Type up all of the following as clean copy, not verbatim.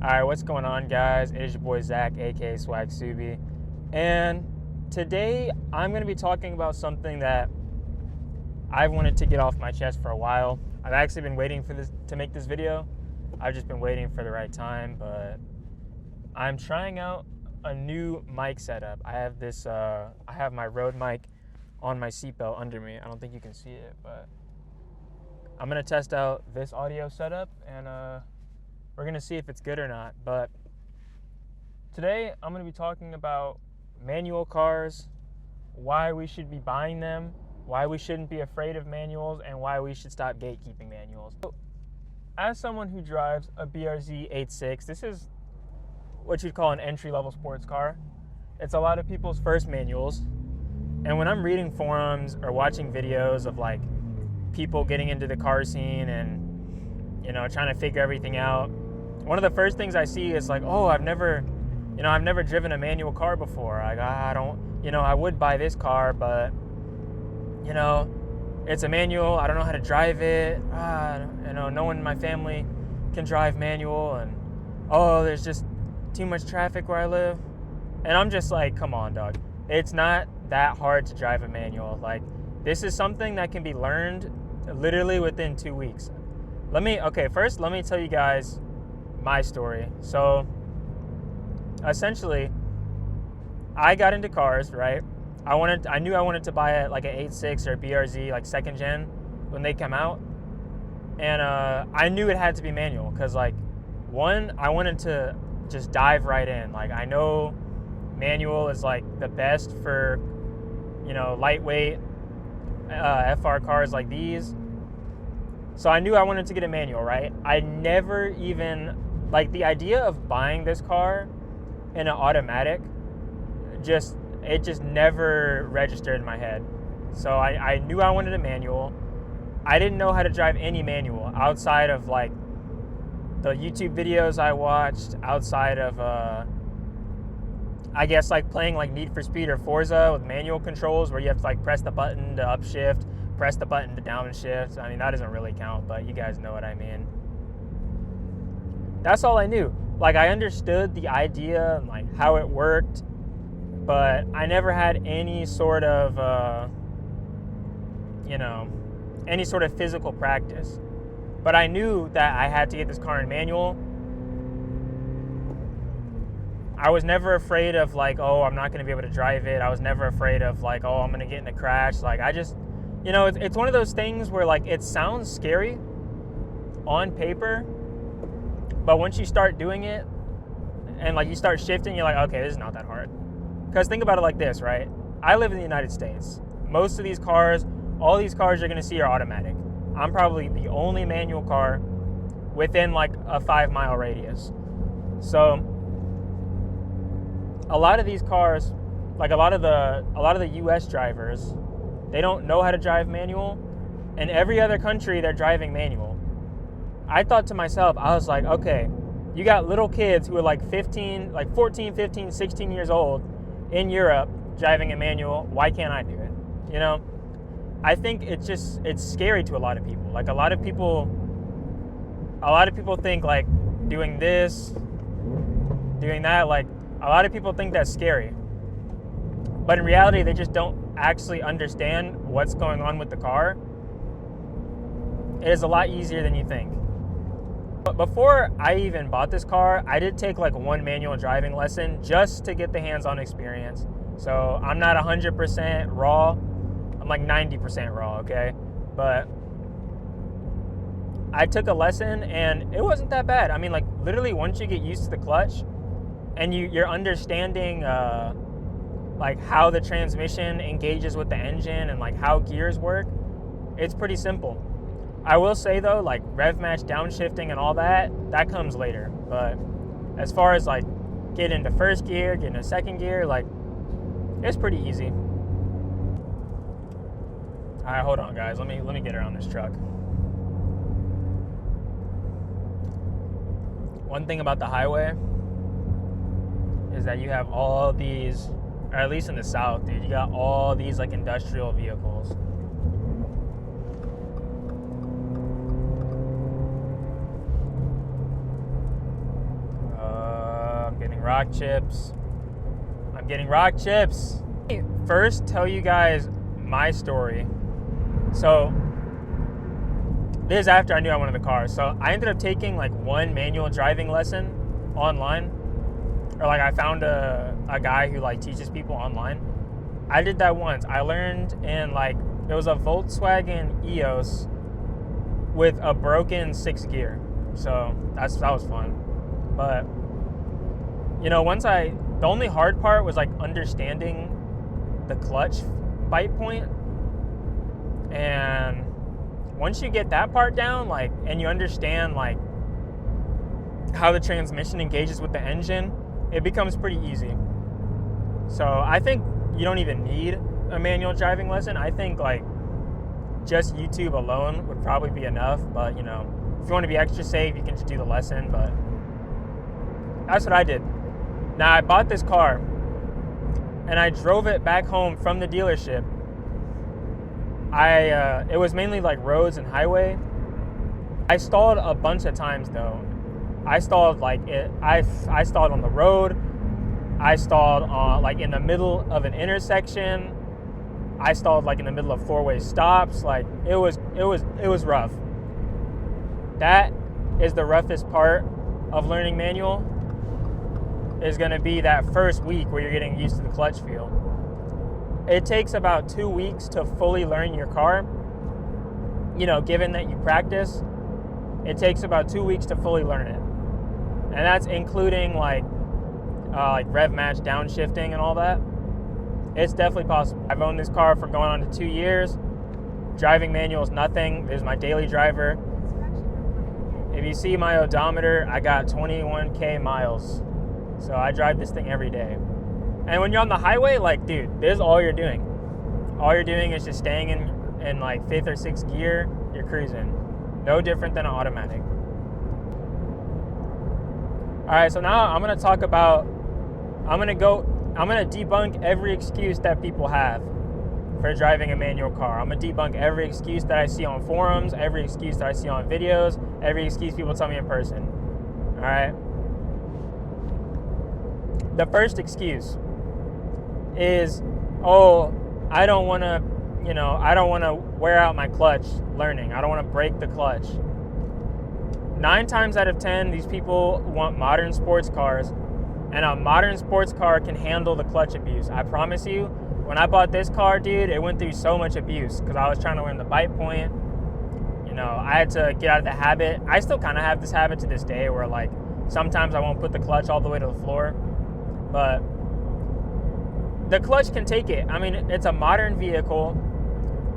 Alright, what's going on, guys? It is your boy Zach, aka swag.subie, and today I'm going to be talking about something that I've wanted to get off my chest for a while. I've actually been waiting for this to make this video. I've just been waiting for the right time, but I'm trying out a new mic setup. I have my Rode mic on my seatbelt under me. I don't think you can see it, but I'm going to test out this audio setup, and we're going to see if it's good or not. But today I'm going to be talking about manual cars, why we should be buying them, why we shouldn't be afraid of manuals, and why we should stop gatekeeping manuals. So, as someone who drives a BRZ 86, this is what you'd call an entry-level sports car. It's a lot of people's first manuals. And when I'm reading forums or watching videos of like people getting into the car scene and, you know, trying to figure everything out, one of the first things I see is like, oh, I've never driven a manual car before. Like, I would buy this car, but, you know, it's a manual. I don't know how to drive it. No one in my family can drive manual. And, oh, there's just too much traffic where I live. And I'm just like, come on, dog. It's not that hard to drive a manual. Like, this is something that can be learned literally within 2 weeks. First, let me tell you guys my story. So essentially, I got into cars, right? I knew I wanted to buy like an 86 or a BRZ, like second gen when they come out. And I knew it had to be manual because, like, one, I wanted to just dive right in. Like, I know manual is like the best for, you know, lightweight FR cars like these. So I knew I wanted to get a manual, right? I never even, like, the idea of buying this car in an automatic, it just never registered in my head. So I knew I wanted a manual. I didn't know how to drive any manual outside of like the YouTube videos I watched, outside of I guess like playing like Need for Speed or Forza with manual controls where you have to like press the button to upshift, press the button to downshift. I mean, that doesn't really count, but you guys know what I mean. That's all I knew. Like, I understood the idea and like how it worked, but I never had any sort of, any sort of physical practice. But I knew that I had to get this car in manual. I was never afraid of like, oh, I'm not going to be able to drive it. I was never afraid of like, oh, I'm going to get in a crash. Like, I just, it's one of those things where like it sounds scary on paper, but once you start doing it and like you start shifting, you're like, okay, this is not that hard. Because think about it like this, right? I live in the United States. Most of these cars, all these cars you're going to see are automatic. I'm probably the only manual car within like a 5-mile radius. So a lot of these cars, like a lot of the US drivers, they don't know how to drive manual. In every other country, they're driving manual. I thought to myself, I was like, okay, you got little kids who are like 14, 15, 16 years old in Europe driving a manual. Why can't I do it? You know? I think it's scary to a lot of people. Like, a lot of people think like doing this, doing that, like a lot of people think that's scary. But in reality, they just don't actually understand what's going on with the car. It is a lot easier than you think. But before I even bought this car, I did take like one manual driving lesson just to get the hands-on experience. So I'm not 100% raw. I'm like 90% raw, okay? But I took a lesson and it wasn't that bad. I mean, like, literally once you get used to the clutch and you're understanding like how the transmission engages with the engine and like how gears work, it's pretty simple. I will say though, like rev match, downshifting and all that comes later. But as far as like getting into first gear, getting into second gear, like it's pretty easy. All right, hold on guys, let me get around this truck. One thing about the highway is that you have all these, or at least in the South, dude, you got all these like industrial vehicles. rock chips. I'm getting rock chips. First, tell you guys my story. So, this is after I knew I wanted the car. So, I ended up taking like one manual driving lesson online. Or like I found a guy who like teaches people online. I did that once. I learned in like, it was a Volkswagen EOS with a broken 6th gear. So that was fun. But, you know, the only hard part was like understanding the clutch bite point. And once you get that part down, like, and you understand like how the transmission engages with the engine, it becomes pretty easy. So I think you don't even need a manual driving lesson. I think like just YouTube alone would probably be enough. But you know, if you want to be extra safe, you can just do the lesson. But that's what I did. Now I bought this car and I drove it back home from the dealership. It was mainly like roads and highway. I stalled a bunch of times though. I stalled I stalled on the road. I stalled on like in the middle of an intersection. I stalled like in the middle of 4-way stops. Like it was rough. That is the roughest part of learning manual, is going to be that first week where you're getting used to the clutch feel. It takes about 2 weeks to fully learn your car. You know, given that you practice, it takes about 2 weeks to fully learn it. And that's including like rev match downshifting and all that. It's definitely possible. I've owned this car for going on to 2 years. Driving manual is nothing. This is my daily driver. If you see my odometer, I got 21K miles. So I drive this thing every day. And when you're on the highway, like, dude, this is all you're doing. All you're doing is just staying in like 5th or 6th gear. You're cruising. No different than an automatic. All right, so now I'm going to talk about, I'm going to debunk every excuse that people have for driving a manual car. I'm going to debunk every excuse that I see on forums, every excuse that I see on videos, every excuse people tell me in person. All right? The first excuse is, oh, I don't want to wear out my clutch learning. I don't want to break the clutch. 9 times out of 10, these people want modern sports cars, and a modern sports car can handle the clutch abuse. I promise you, when I bought this car, dude, it went through so much abuse because I was trying to learn the bite point. You know, I had to get out of the habit. I still kind of have this habit to this day where, like, sometimes I won't put the clutch all the way to the floor, but the clutch can take it. I mean, it's a modern vehicle.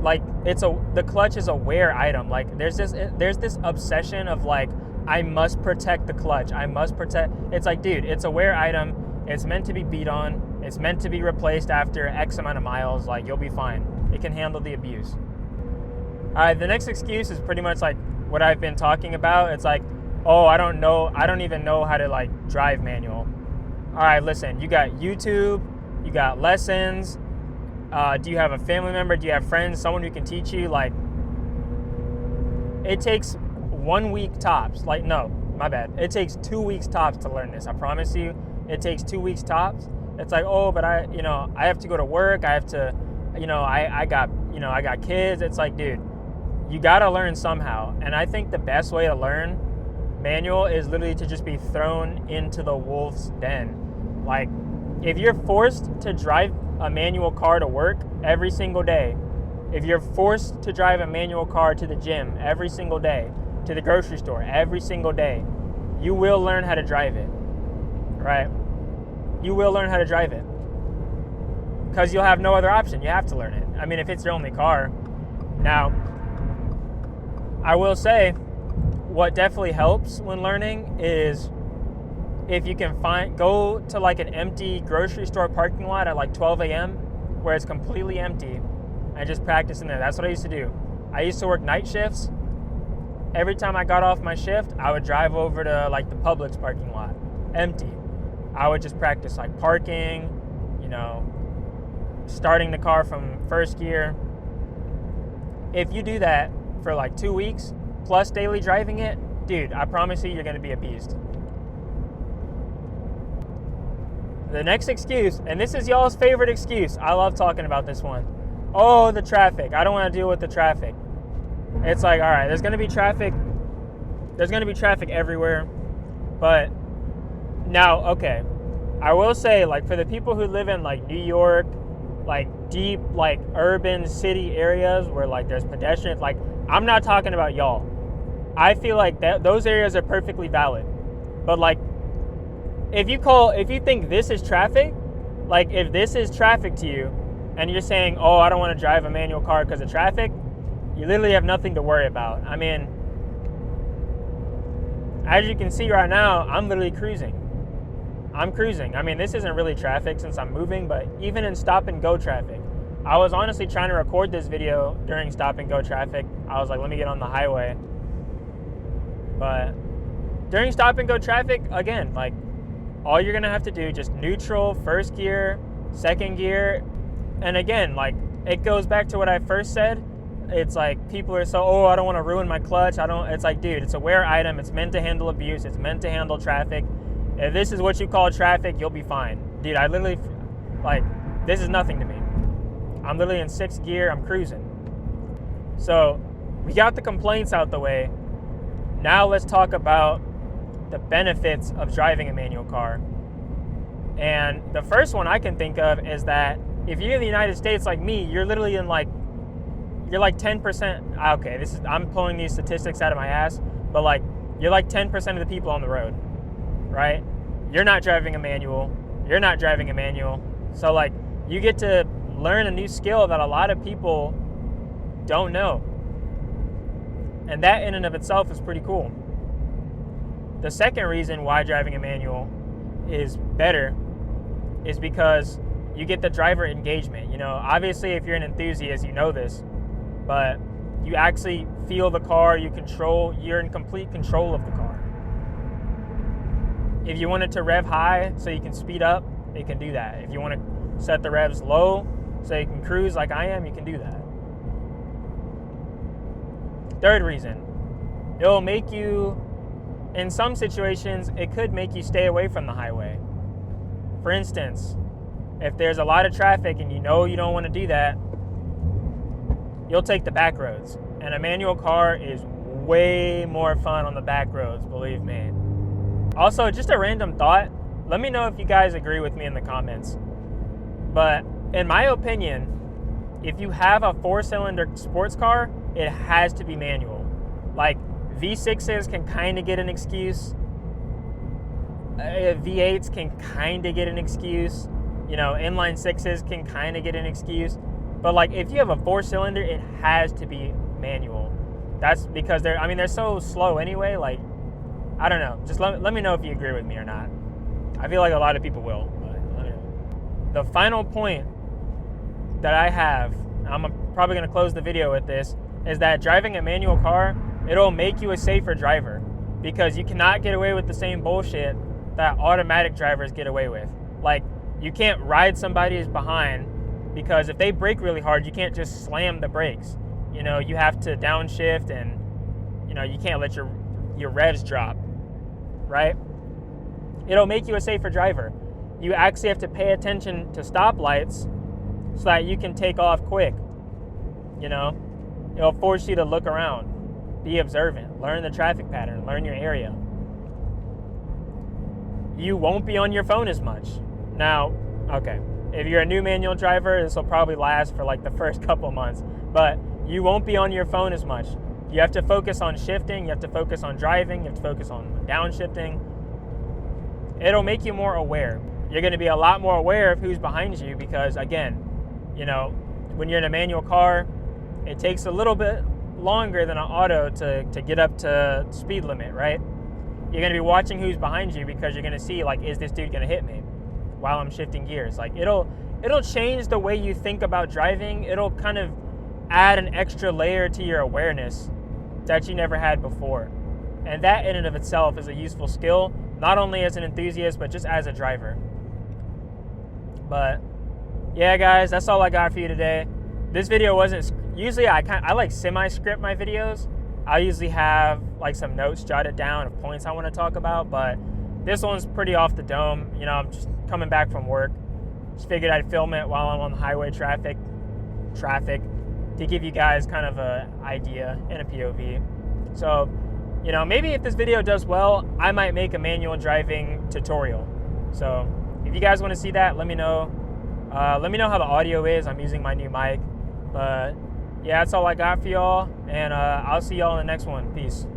Like, the clutch is a wear item. Like, there's this obsession of like, I must protect the clutch. I must protect. It's like, dude, it's a wear item. It's meant to be beat on. It's meant to be replaced after X amount of miles. Like, you'll be fine. It can handle the abuse. All right, the next excuse is pretty much like what I've been talking about. It's like, oh, I don't even know how to like drive manual. All right, listen, you got YouTube, you got lessons. Do you have a family member? Do you have friends, someone who can teach you? Like, it takes 1 week tops. Like, no, my bad. It takes 2 weeks tops to learn this. I promise you, it takes 2 weeks tops. It's like, oh, but I have to go to work. I have to, I got kids. It's like, dude, you got to learn somehow. And I think the best way to learn manual is literally to just be thrown into the wolf's den. Like, if you're forced to drive a manual car to work every single day, if you're forced to drive a manual car to the gym every single day, to the grocery store every single day, you will learn how to drive it, right? You will learn how to drive it because you'll have no other option. You have to learn it. I mean, if it's your only car. Now, I will say what definitely helps when learning is if you can go to like an empty grocery store parking lot at like 12 a.m. where it's completely empty and just practice in there. That's what I used to do. I used to work night shifts. Every time I got off my shift, I would drive over to like the Publix parking lot, empty. I would just practice like parking, starting the car from first gear. If you do that for like 2 weeks plus daily driving it, dude, I promise you're going to be a beast. the next excuse, and this is y'all's favorite excuse. I love talking about this one. Oh, the traffic. I don't want to deal with the traffic. It's like, all right, there's going to be traffic. There's going to be traffic everywhere. But now, okay, I will say, like, for the people who live in, like, New York, like, deep, like, urban city areas where, like, there's pedestrians, like, I'm not talking about y'all. I feel like those areas are perfectly valid. But, like, if you think this is traffic, like, if this is traffic to you, and you're saying, oh, I don't want to drive a manual car because of traffic, you literally have nothing to worry about. I mean, as you can see right now, I'm literally cruising. I'm cruising. I mean, this isn't really traffic since I'm moving, but even in stop and go traffic, I was honestly trying to record this video during stop and go traffic. I was like, let me get on the highway. But during stop and go traffic, again, like, all you're gonna have to do, just neutral, first gear, second gear. And again, like, it goes back to what I first said. It's like, people are so, oh, I don't want to ruin my clutch. It's like, dude, it's a wear item. It's meant to handle abuse. It's meant to handle traffic. If this is what you call traffic, you'll be fine. Dude, I literally, like, this is nothing to me. I'm literally in sixth gear. I'm cruising. So we got the complaints out the way. Now let's talk about the benefits of driving a manual car. And the first one I can think of is that if you're in the United States like me, you're literally in, like, you're like 10%. Okay, I'm pulling these statistics out of my ass, but, like, you're like 10% of the people on the road, right? You're not driving a manual. You're not driving a manual. So, like, you get to learn a new skill that a lot of people don't know. And that in and of itself is pretty cool. The second reason why driving a manual is better is because you get the driver engagement. You know, obviously if you're an enthusiast, you know this, but you actually feel the car, you're in complete control of the car. If you want it to rev high so you can speed up, it can do that. If you want to set the revs low so you can cruise like I am, you can do that. Third reason, it'll make you, in some situations, it could make you stay away from the highway. For instance, if there's a lot of traffic and you know you don't want to do that, you'll take the back roads. And a manual car is way more fun on the back roads, believe me. Also, just a random thought. Let me know if you guys agree with me in the comments. But in my opinion, if you have a 4-cylinder sports car, it has to be manual. Like, V6s can kind of get an excuse. V8s can kind of get an excuse. You know, inline 6s can kind of get an excuse. But, like, if you have a 4-cylinder, it has to be manual. That's because they're so slow anyway. Like, I don't know. Just let me know if you agree with me or not. I feel like a lot of people will. But let me know. The final point that I have, I'm probably going to close the video with this, is that driving a manual car, it'll make you a safer driver because you cannot get away with the same bullshit that automatic drivers get away with. Like, you can't ride somebody who's behind because if they brake really hard, you can't just slam the brakes. You know, you have to downshift and, you know, you can't let your revs drop, right? It'll make you a safer driver. You actually have to pay attention to stoplights so that you can take off quick, you know? It'll force you to look around, be observant, learn the traffic pattern, learn your area. You won't be on your phone as much. Now, okay, if you're a new manual driver, this will probably last for like the first couple months, but you won't be on your phone as much. You have to focus on shifting, you have to focus on driving, you have to focus on downshifting. It'll make you more aware. You're gonna be a lot more aware of who's behind you because, again, you know, when you're in a manual car, it takes a little bit longer than an auto to get up to speed limit, right? You're gonna be watching who's behind you because you're gonna see, like, is this dude gonna hit me while I'm shifting gears? Like, it'll change the way you think about driving. It'll kind of add an extra layer to your awareness that you never had before. And that in and of itself is a useful skill, not only as an enthusiast, but just as a driver. But yeah, guys, that's all I got for you today. This video wasn't, usually I like semi-script my videos. I usually have like some notes jotted down of points I want to talk about, but this one's pretty off the dome. You know, I'm just coming back from work. Just figured I'd film it while I'm on the highway traffic to give you guys kind of an idea and a POV. So, you know, maybe if this video does well, I might make a manual driving tutorial. So if you guys want to see that, let me know. Let me know how the audio is. I'm using my new mic. But yeah, that's all I got for y'all. And I'll see y'all in the next one. Peace.